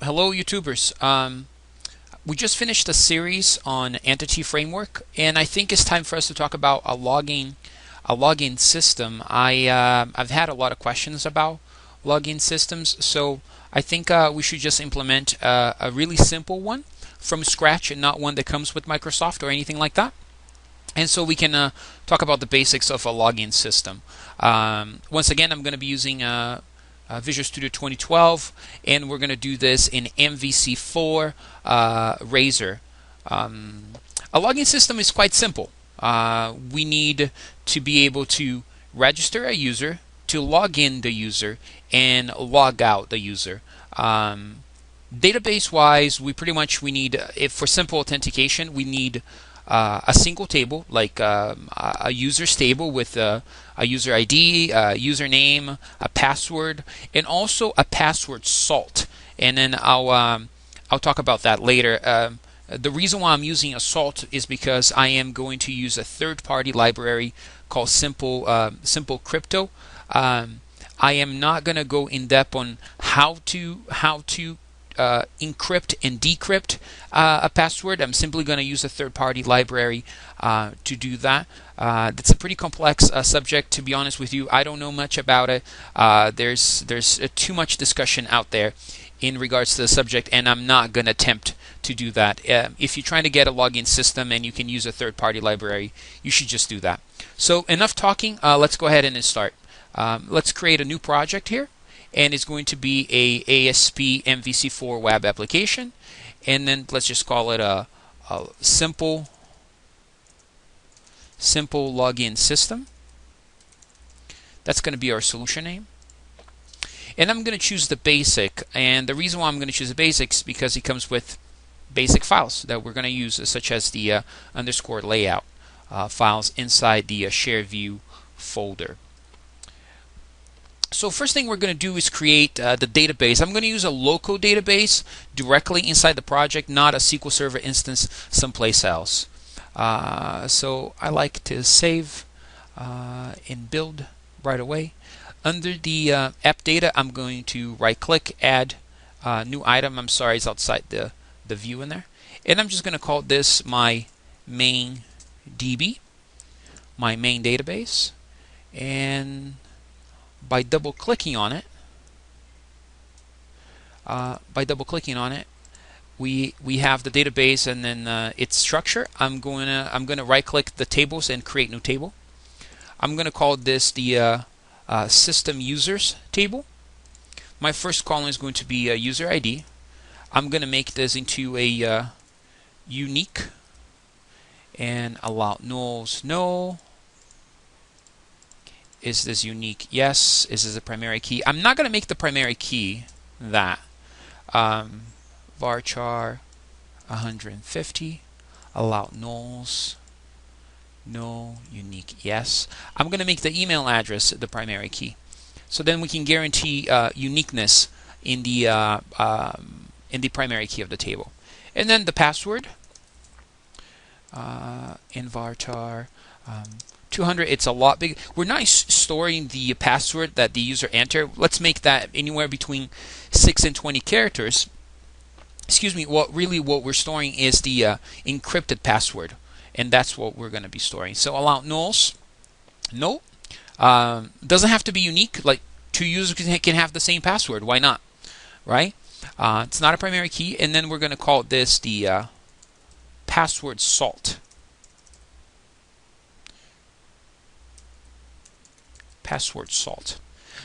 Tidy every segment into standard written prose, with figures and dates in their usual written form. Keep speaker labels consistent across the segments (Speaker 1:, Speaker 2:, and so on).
Speaker 1: Hello, YouTubers. We just finished a series on entity framework, and I think it's time for us to talk about a login system. I've had a lot of questions about login systems, so I think we should just implement a really simple one from scratch and not one that comes with Microsoft or anything like that. And so we can talk about the basics of a login system. Once again, I'm going to be using Visual Studio 2012, and we're going to do this in MVC 4 Razor. A login system is quite simple. We need to be able to register a user, to log in the user, and log out the user. Database-wise, we need, if for simple authentication, we need a single table, like a user's table with a user ID, a username, a password, and also a password salt. And then I'll talk about that later. The reason why I'm using a salt is because I am going to use a third-party library called Simple Crypto. I am not going to go in depth on how to encrypt and decrypt a password. I'm simply going to use a third-party library to do that. That's a pretty complex subject, to be honest with you. I don't know much about it. There's too much discussion out there in regards to the subject, and I'm not going to attempt to do that. If you're trying to get a login system and you can use a third-party library, you should just do that. So enough talking. Let's go ahead and start. Let's create a new project here, and it's going to be a ASP MVC4 web application, and then let's just call it a simple login system. That's going to be our solution name. And I'm going to choose the basic, and the reason why I'm going to choose the basics is because it comes with basic files that we're going to use, such as the underscore layout files inside the share view folder. So first thing we're going to do is create the database. I'm going to use a local database directly inside the project, not a SQL Server instance someplace else. So I like to save and build right away. Under the app data, I'm going to right click, add new item. I'm sorry, it's outside the view in there. And I'm just going to call this my main DB, my main database. And by double clicking on it, we have the database and then its structure. I'm going to right click the tables and create new table. I'm going to call this the system users table. My first column is going to be a user ID. I'm going to make this into a unique and allow nulls no. Is this unique? Yes. Is this a primary key? I'm not going to make the primary key that. Varchar 150. Allow nulls. No. Unique. Yes. I'm going to make the email address the primary key. So then we can guarantee uniqueness in the primary key of the table. And then the password. In Varchar 200, it's a lot big. We're not storing the password that the user entered. Let's make that anywhere between 6 and 20 characters. Excuse me. What we're storing is the encrypted password, and that's what we're going to be storing. So allow nulls. No. Doesn't have to be unique. Like two users can have the same password. Why not? Right? It's not a primary key, and then we're going to call this the password salt. Password salt.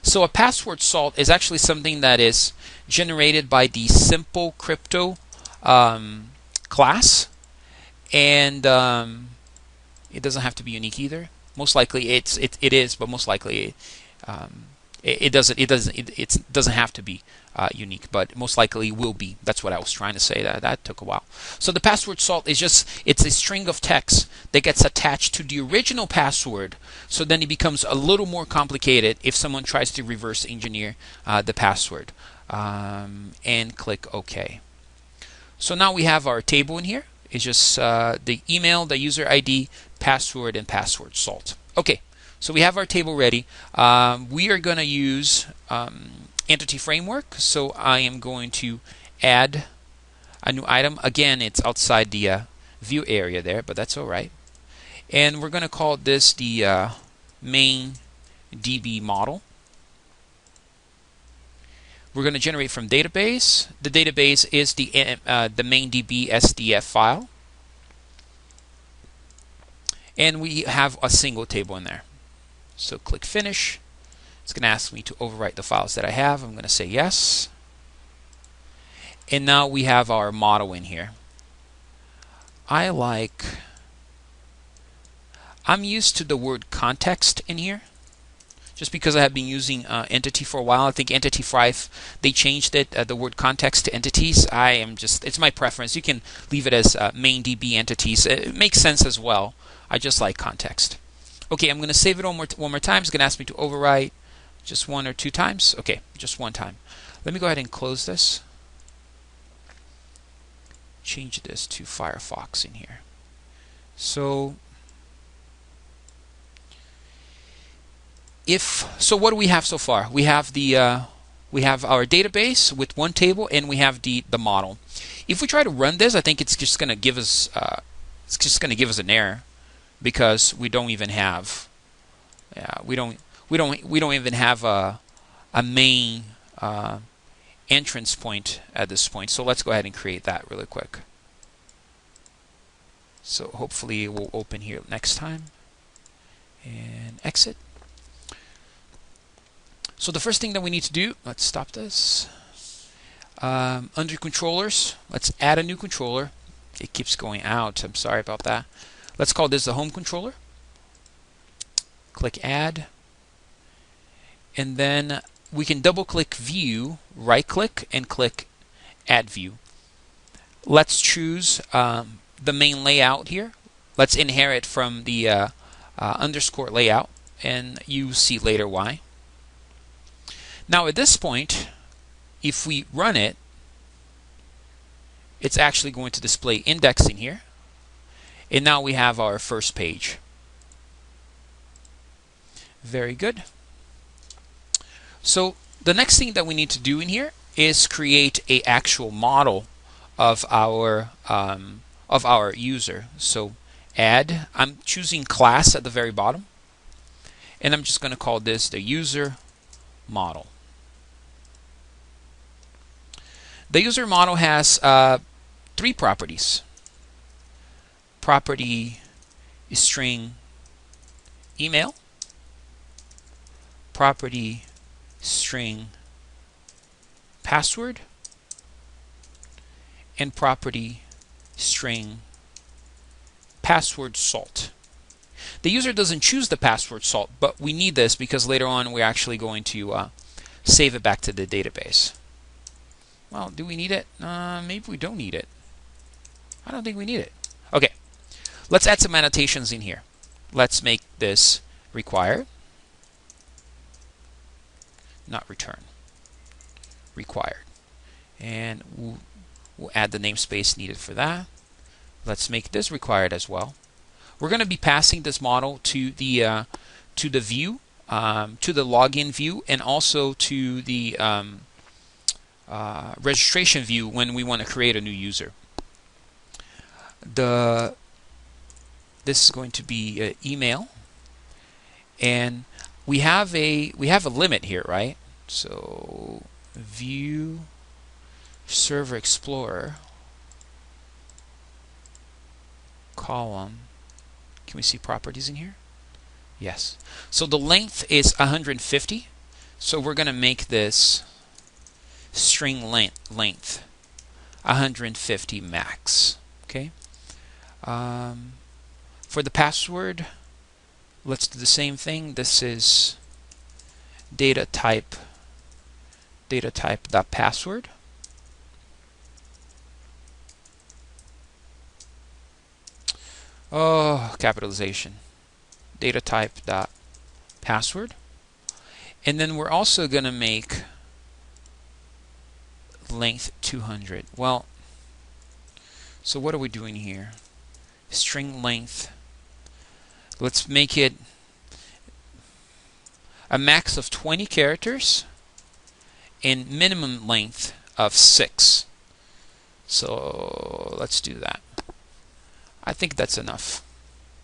Speaker 1: So a password salt is actually something that is generated by the Simple Crypto class, and it doesn't have to be unique either. Most likely it is, but most likely it doesn't have to be unique, but most likely will be. That's what I was trying to say. That took a while. So the password salt is it's a string of text that gets attached to the original password. So then it becomes a little more complicated if someone tries to reverse engineer the password. And click OK. So now we have our table in here. It's just the email, the user ID, password, and password salt. Okay. So we have our table ready. We are going to use entity framework. So I am going to add a new item. Again, it's outside the view area there, but that's all right. And we're going to call this the main DB model. We're going to generate from database. The database is the main DB SDF file. And we have a single table in there. So click Finish. It's going to ask me to overwrite the files that I have. I'm going to say yes. And now we have our model in here. I'm used to the word context in here, just because I have been using entity for a while. I think entity 5, they changed it, the word context to entities. It's my preference. You can leave it as main DB entities. It makes sense as well. I just like context. Okay, I'm going to save it one more time. It's going to ask me to overwrite just 1 or 2 times. Okay, just 1 time. Let me go ahead and close this. Change this to Firefox in here. So what do we have so far? We have we have our database with 1 table, and we have the model. If we try to run this, I think it's just going to give us an error, because we don't even have we don't even have a main entrance point at this point. So let's go ahead and create that really quick. So hopefully it will open here next time, and exit. So the first thing that we need to do, let's stop this. Under controllers, let's add a new controller. It keeps going out. I'm sorry about that. Let's call this the home controller. Click Add. And then we can double click View, right click, and click Add View. Let's choose the main layout here. Let's inherit from the underscore layout, and you see later why. Now at this point, if we run it, it's actually going to display indexing here. And now we have our first page. Very good. So the next thing that we need to do in here is create an actual model of our user. So add, I'm choosing class at the very bottom, and I'm just going to call this the user model. The user model has 3 properties. Property string email, property string password, and property string password salt. The user doesn't choose the password salt, but we need this because later on we're actually going to save it back to the database. Well, do we need it? Maybe we don't need it. I don't think we need it. Okay, let's add some annotations in here. Let's make this required, not return, required. And we'll add the namespace needed for that. Let's make this required as well. We're going to be passing this model to the view, to the login view, and also to the registration view when we want to create a new user. This is going to be email, and we have a limit here, right? So view server explorer column. Can we see properties in here? Yes. So the length is 150. So we're going to make this string length 150 max. Okay. For the password, let's do the same thing. This is data type dot password. Oh, capitalization. Data type dot password. And then we're also going to make length 200. Well, so what are we doing here? String length. Let's make it a max of 20 characters and minimum length of 6. So let's do that. I think that's enough.